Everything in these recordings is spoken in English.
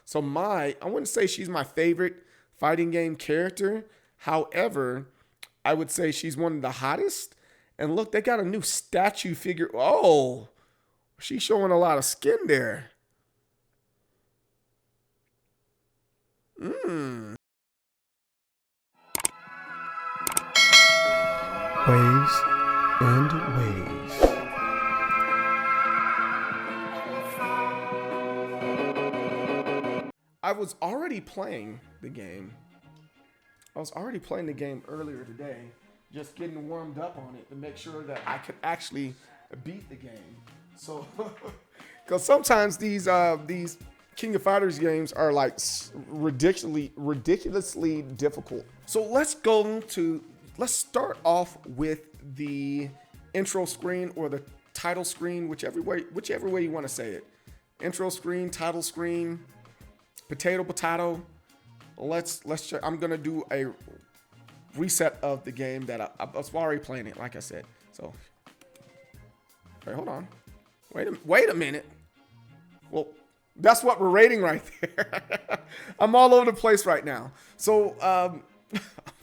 So I wouldn't say she's my favorite fighting game character. However, I would say she's one of the hottest. And look, they got a new statue figure. Oh, she's showing a lot of skin there. Mmm. Ways and ways. I was already playing the game. I was already playing the game earlier today, just getting warmed up on it to make sure that I could actually beat the game. So, because sometimes these King of Fighters games are like ridiculously difficult. So let's start off with the intro screen or the title screen, whichever way you want to say it. Intro screen, title screen, potato. Let's check. I'm gonna do a reset of the game that I was already playing it, like I said. So, wait, hold on. Wait a minute. Well, that's what we're rating right there. I'm all over the place right now. So, I've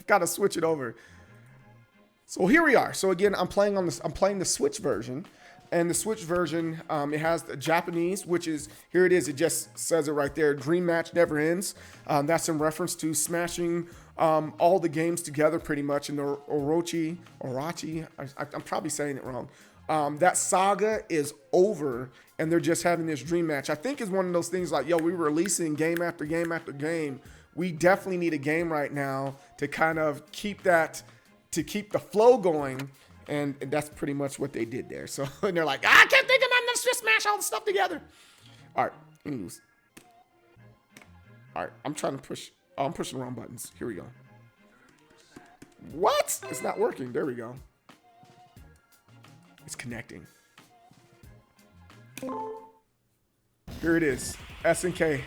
got to switch it over. So here we are. So again, I'm playing the Switch version. And the Switch version, it has the Japanese, which is, here it is. It just says it right there. Dream match never ends. That's in reference to smashing all the games together pretty much in the Orochi. I'm probably saying it wrong. That saga is over and they're just having this dream match. I think it's one of those things like, yo, we're releasing game after game after game. We definitely need a game right now to kind of keep the flow going. And that's pretty much what they did there. So, and they're like, I can't think of nothing. Let's just smash all the stuff together. All right. Anyways. All right. I'm pushing the wrong buttons. Here we go. What? It's not working. There we go. It's connecting. Here it is. SNK.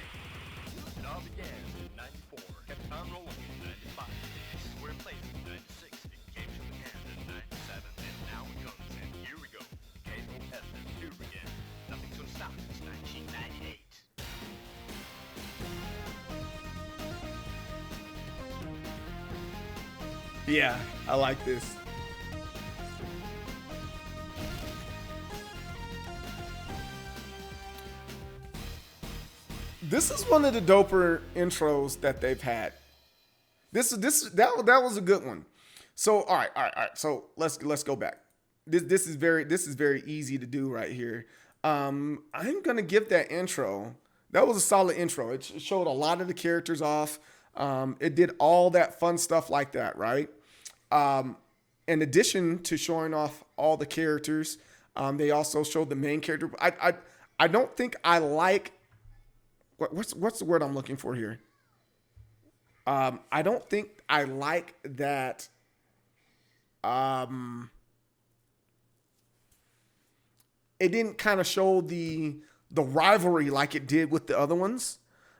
Yeah, I like this. This is one of the doper intros that they've had. That was a good one. So all right. So let's go back. This is very easy to do right here. I'm gonna give that intro. That was a solid intro. It showed a lot of the characters off. It did all that fun stuff like that, right? In addition to showing off all the characters, they also showed the main character. I don't think I like what's the word I'm looking for here. I don't think I like that. It didn't kind of show the rivalry like it did with the other ones.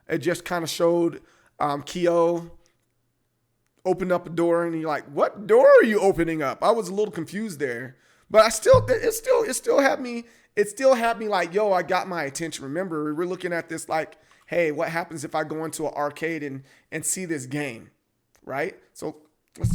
It just kind of showed Kyo opened up a door and you're like, what door are you opening up? I was a little confused there, but it still had me like, yo, I got my attention. Remember, we're looking at this like, hey, what happens if I go into an arcade and see this game, right? So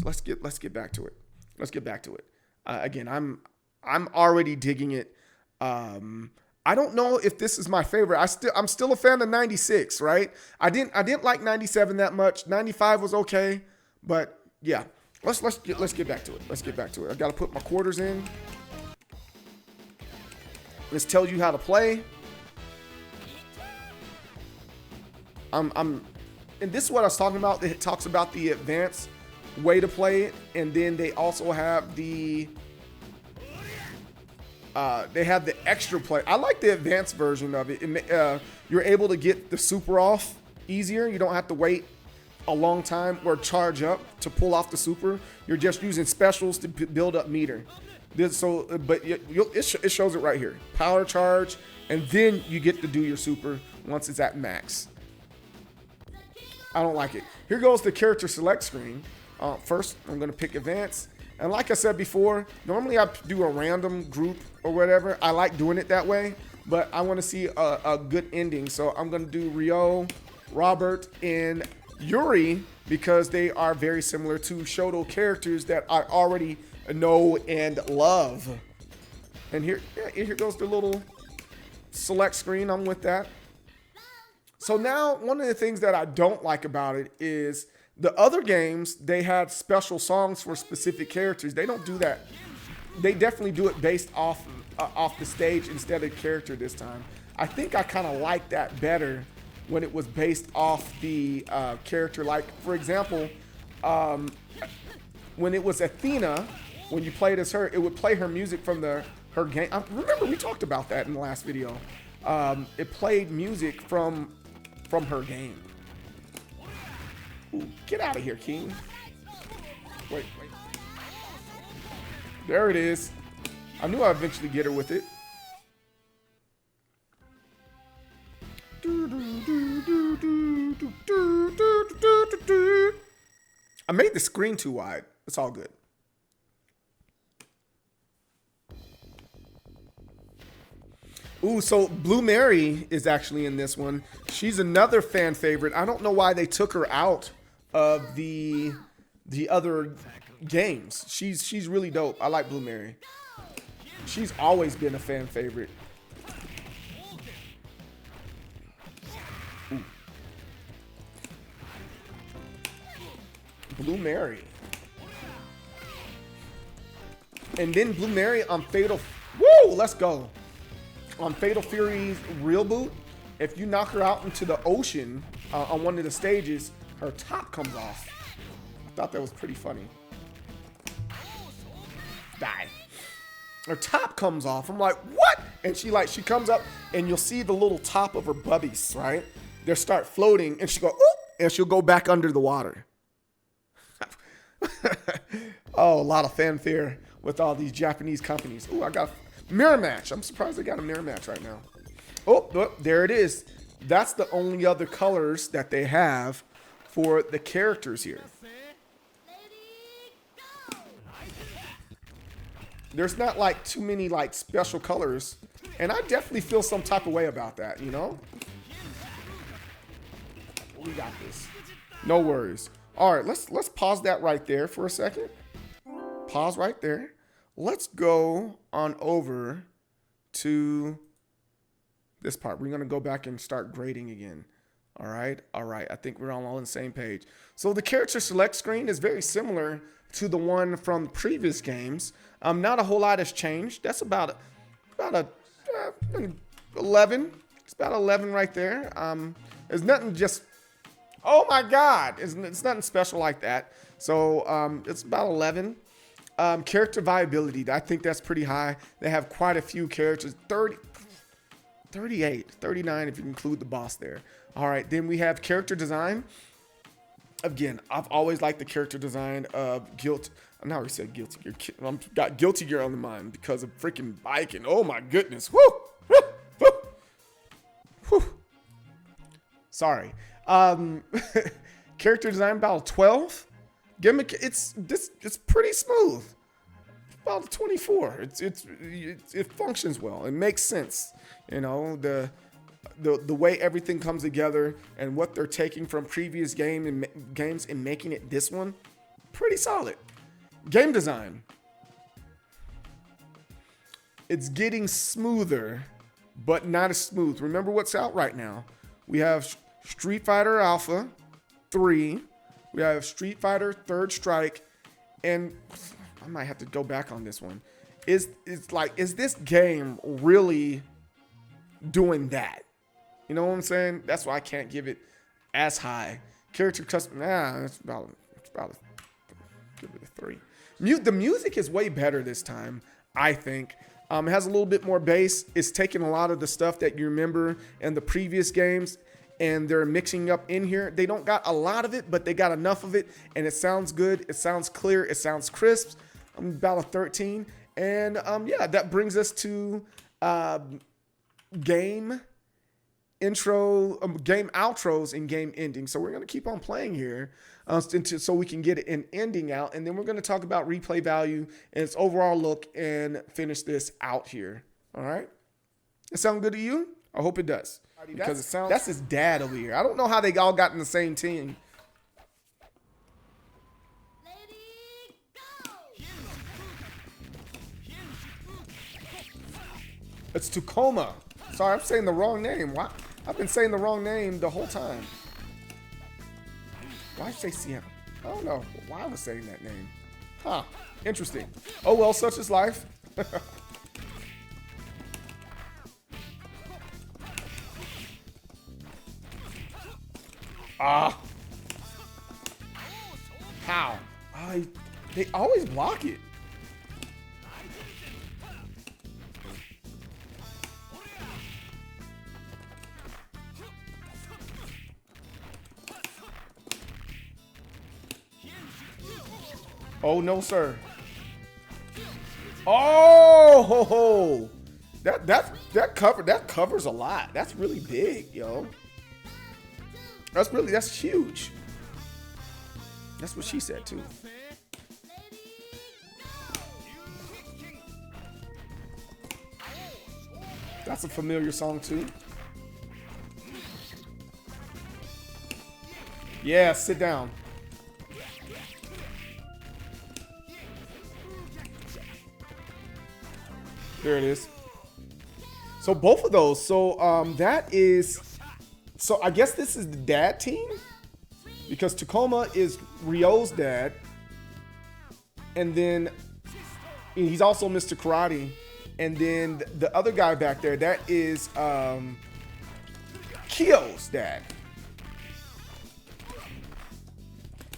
let's get back to it. Let's get back to it. Again, I'm already digging it. I don't know if this is my favorite. I'm still a fan of 96, right? I didn't like 97 that much. 95 was okay, but yeah. Let's get back to it. Let's get back to it. I got to put my quarters in. This tells you how to play. And this is what I was talking about. It talks about the advanced way to play it, and then they also have the extra play. I like the advanced version of it. You're able to get the super off easier. You don't have to wait a long time or charge up to pull off the super. You're just using specials to build up meter. But it shows it right here. Power charge, and then you get to do your super once it's at max. I don't like it. Here goes the character select screen. First, I'm going to pick advanced. And like I said before, normally I do a random group or whatever. I like doing it that way. but I want to see a good ending. So I'm going to do Ryo, Robert, and Yuri because they are very similar to Shoto characters that I already know and love. And here goes the little select screen. I'm with that. So now one of the things that I don't like about it is the other games, they had special songs for specific characters. They don't do that. They definitely do it based off the stage instead of character this time. I think I kind of like that better when it was based off the character. Like, for example, when it was Athena, when you played as her, it would play her music from her game. Remember, we talked about that in the last video. It played music from her game. Ooh, get out of here, King. Wait. There it is. I knew I'd eventually get her with it. I made the screen too wide. It's all good. Ooh, so Blue Mary is actually in this one. She's another fan favorite. I don't know why they took her out of the other games. She's really dope. I like Blue Mary. She's always been a fan favorite. Ooh. Blue Mary. And then Blue Mary on Fatal. Woo! Let's go. On Fatal Fury's Real Boot, if you knock her out into the ocean on one of the stages, her top comes off. I thought that was pretty funny. Die. Her top comes off. I'm like, what? And she comes up and you'll see the little top of her bubbies, right? They start floating and she go, oop, and she'll go back under the water. Oh, a lot of fanfare with all these Japanese companies. Ooh, I got a mirror match. I'm surprised I got a mirror match right now. Oh, there it is. That's the only other colors that they have for the characters here. There's not like too many like special colors, and I definitely feel some type of way about that, you know? We got this. No worries. All right, let's pause that right there for a second. Pause right there. Let's go on over to this part. We're going to go back and start grading again. All right. I think we're all on the same page. So the character select screen is very similar to the one from previous games. Not a whole lot has changed. That's about 11. It's about 11 right there. There's nothing just, oh my God, it's nothing special like that. So it's about 11. Character viability, I think that's pretty high. They have quite a few characters, 38, 39 if you include the boss there. All right, then we have character design. Again, I've always liked the character design of Guilty. I already said Guilty Gear. I've got Guilty Gear on the mind because of freaking bike and oh my goodness. Woo! Woo! Woo! Woo! Sorry. Character design about 12. Gimmick, it's pretty smooth. About a 24. It functions well. It makes sense. You know, the way everything comes together and what they're taking from previous games and making it this one, pretty solid. Game design. It's getting smoother, but not as smooth. Remember what's out right now. We have Street Fighter Alpha 3. We have Street Fighter Third Strike, and I might have to go back on this one. Is this game really doing that? You know what I'm saying? That's why I can't give it as high. Character custom, it's about give it a 3. The music is way better this time, I think. It has a little bit more bass. It's taking a lot of the stuff that you remember in the previous games, and they're mixing up in here. They don't got a lot of it, but they got enough of it, and it sounds good. It sounds clear. It sounds crisp. I'm about a 13. And yeah, that brings us to game intro, game outros and game endings. So we're going to keep on playing here so we can get an ending out. And then we're going to talk about replay value and its overall look and finish this out here. All right. It sound good to you? I hope it does. Because that's his dad over here. I don't know how they all got in the same team. It's Tacoma. Sorry, I'm saying the wrong name. Why? I've been saying the wrong name the whole time. Why say Sienna? I don't know why I was saying that name. Huh. Interesting. Oh well, such is life. Ah. How? They always block it. Oh no, sir. Oh, ho, ho. That covers a lot. That's really big, yo. That's huge. That's what she said too. That's a familiar song too. Yeah, sit down. There it is. So both of those. So that is. So I guess this is the dad team, because Tacoma is Ryo's dad, and then he's also Mr. Karate, and then the other guy back there, that is Kyo's dad.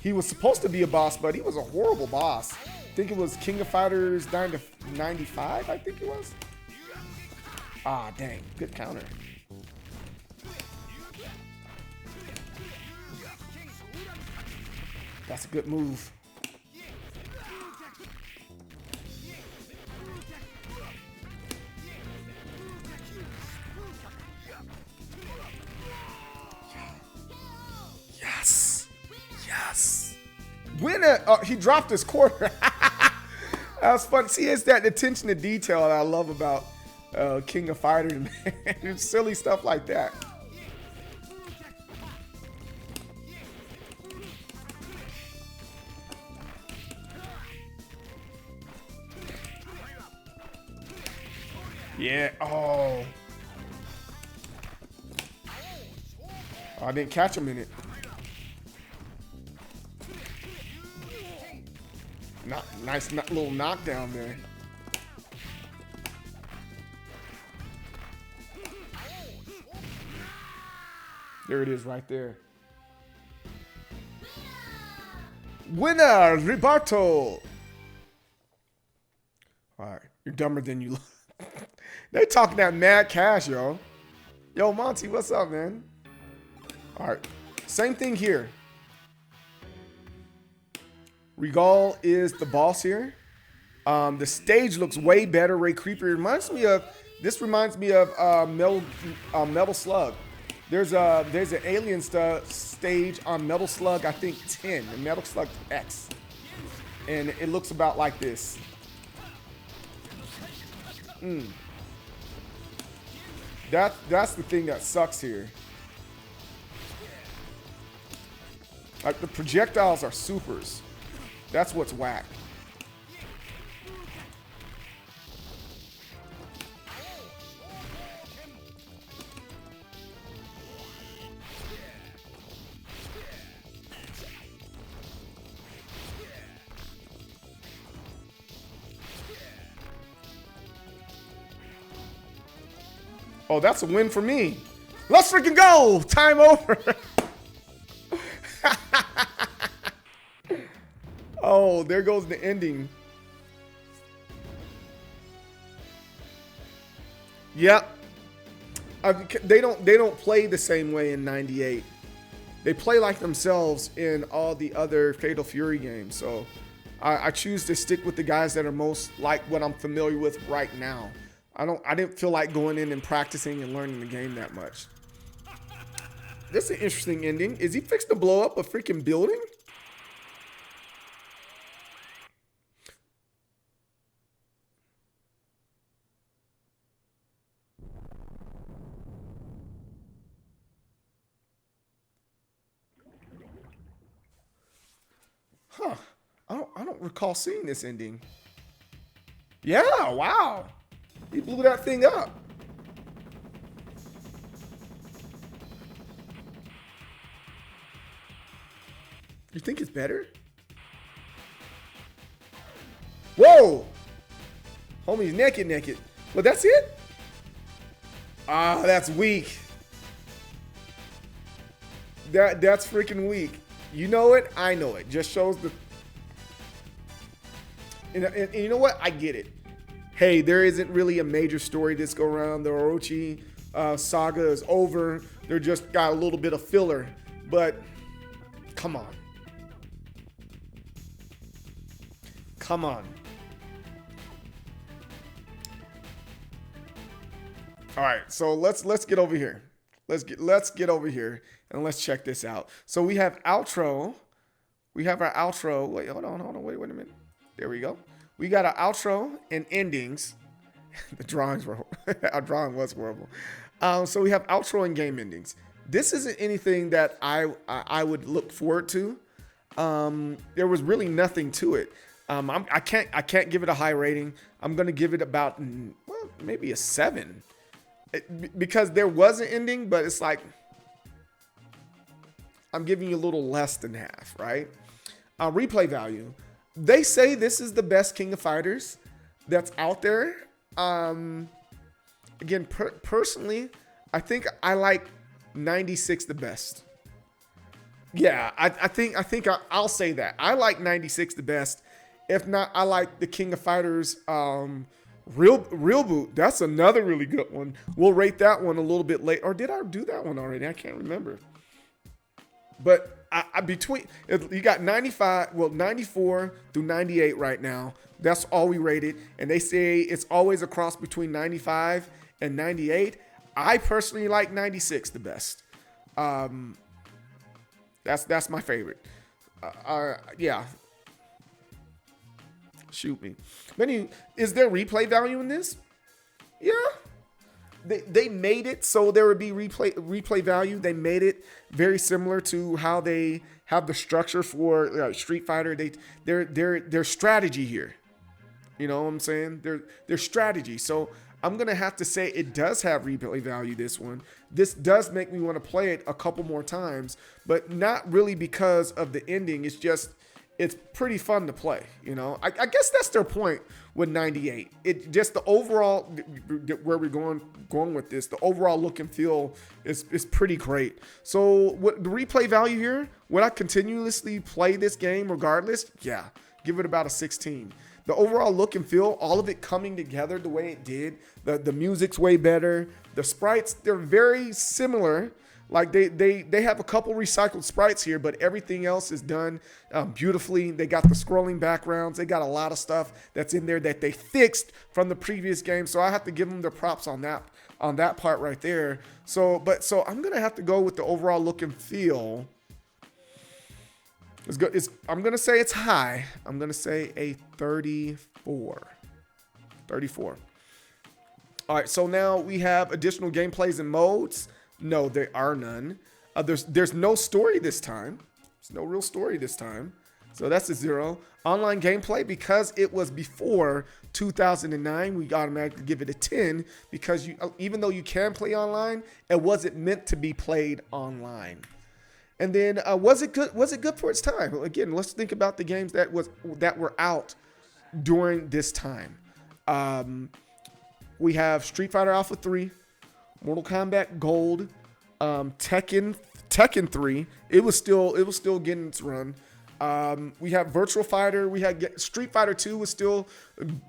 He was supposed to be a boss, but he was a horrible boss. I think it was King of Fighters 95, I think it was. Ah, dang. Good counter. That's a good move. Yes. Yes. Winner. Oh, he dropped his quarter. That's fun. See, it's that attention to detail that I love about King of Fighters. It's silly stuff like that. Yeah. Oh. I didn't catch him in it. Nice little knockdown there. There it is right there. Winner, Roberto. All right, you're dumber than you look. They talking that mad cash, yo. Yo, Monty, what's up, man? All right, same thing here. Regal is the boss here. The stage looks way better, way creepier. This reminds me of Metal Slug. There's an alien stage on Metal Slug, I think 10, and Metal Slug X, and it looks about like this. That's the thing that sucks here. Like, the projectiles are supers. That's what's whack. Oh, that's a win for me. Let's freaking go. Time over. Oh, there goes the ending. Yep. They don't play the same way in 98. They play like themselves in all the other Fatal Fury games. So I choose to stick with the guys that are most like what I'm familiar with right now. I didn't feel like going in and practicing and learning the game that much. This is an interesting ending. Is he fixed to blow up a freaking building? don't recall seeing this ending. Yeah, wow. He blew that thing up. You think it's better? Whoa! Homie's naked. Well, that's it? Ah, that's weak. That's freaking weak. You know it, I know it. Just shows the... And you know what? I get it. Hey, there isn't really a major story this go around. The Orochi saga is over. They're just got a little bit of filler. But, come on. Come on. All right, so let's get over here. Let's get over here and let's check this out. So we have outro. We have our outro. Wait, hold on. Wait a minute. There we go. We got our outro and endings. The drawings were our drawing was horrible. So we have outro and game endings. This isn't anything that I would look forward to. There was really nothing to it. I can't give it a high rating. I'm gonna give it about maybe a 7. Because there was an ending, but it's like I'm giving you a little less than half, right? Replay value. They say this is the best King of Fighters that's out there. Again, personally, I think I like 96 the best. Yeah, I think I'll say that. I like 96 the best. If not, I like the King of Fighters Real Boot. That's another really good one. We'll rate that one a little bit late. Or did I do that one already? I can't remember. But between you got 94 through 98 right now. That's all we rated, and they say it's always a cross between 95 and 98. I personally like 96 the best. That's my favorite. Yeah. Shoot me. Is there replay value in this? Yeah. They made it so there would be replay value. They made it very similar to how they have the structure for Street Fighter. Their strategy here. You know what I'm saying? Their strategy. So I'm gonna have to say it does have replay value. This one. This does make me want to play it a couple more times, but not really because of the ending. It's just it's pretty fun to play, you know. I guess that's their point with 98. It just the overall where we're going with this. The overall look and feel is pretty great. So what the replay value here? Would I continuously play this game regardless? Yeah, give it about a 16. The overall look and feel, all of it coming together the way it did. The music's way better. The sprites, they're very similar. Like they have a couple recycled sprites here, but everything else is done beautifully. They got the scrolling backgrounds. They got a lot of stuff that's in there that they fixed from the previous game. So I have to give them their props on that part right there. So I'm gonna have to go with the overall look and feel. It's good. I'm gonna say it's high. I'm gonna say a 34. 34. All right. So now we have additional gameplays and modes. No, there are none. There's no story this time. There's no real story this time. So that's a 0. Online gameplay, because it was before 2009, we automatically give it a 10 because even though you can play online, it wasn't meant to be played online. And then was it good? Was it good for its time? Well, again, let's think about the games that were out during this time. We have Street Fighter Alpha 3. Mortal Kombat Gold, Tekken 3. It was still getting its run. We have Virtual Fighter. We had Street Fighter 2 was still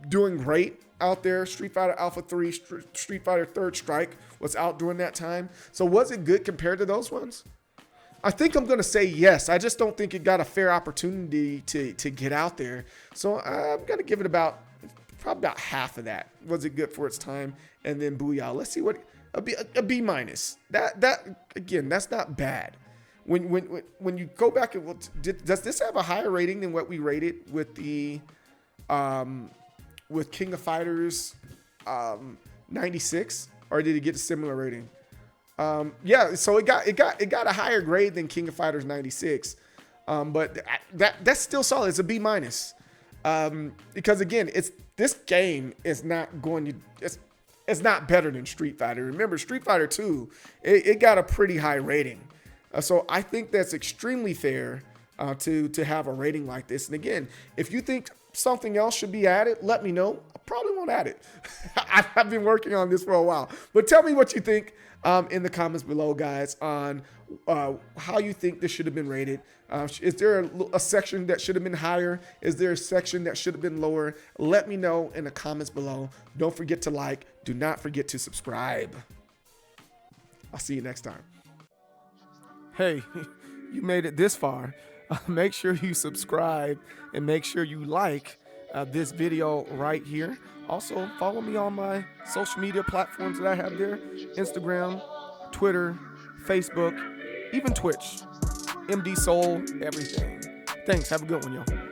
doing great out there. Street Fighter Alpha 3, Street Fighter Third Strike was out during that time. So was it good compared to those ones? I think I'm gonna say yes. I just don't think it got a fair opportunity to get out there. So I'm gonna give it probably about half of that. Was it good for its time? And then booyah. Let's see what. A B minus. That again, that's not bad. When you go back and does this have a higher rating than what we rated with the with King of Fighters 96, or did it get a similar rating? Yeah, so it got a higher grade than King of Fighters 96, but that's still solid. It's a B minus. Because again, this game is not going to, it's not better than Street Fighter. Remember, Street Fighter 2, it got a pretty high rating. So I think that's extremely fair to have a rating like this. And again, if you think something else should be added, let me know. I probably won't add it. I've been working on this for a while. But tell me what you think in the comments below, guys, on how you think this should have been rated. Is there a section that should have been higher? Is there a section that should have been lower? Let me know in the comments below. Don't forget to like. Do not forget to subscribe. I'll see you next time. Hey, you made it this far. Make sure you subscribe and make sure you like this video right here. Also, follow me on my social media platforms that I have there. Instagram, Twitter, Facebook, even Twitch. MD Soul, everything. Thanks. Have a good one, y'all.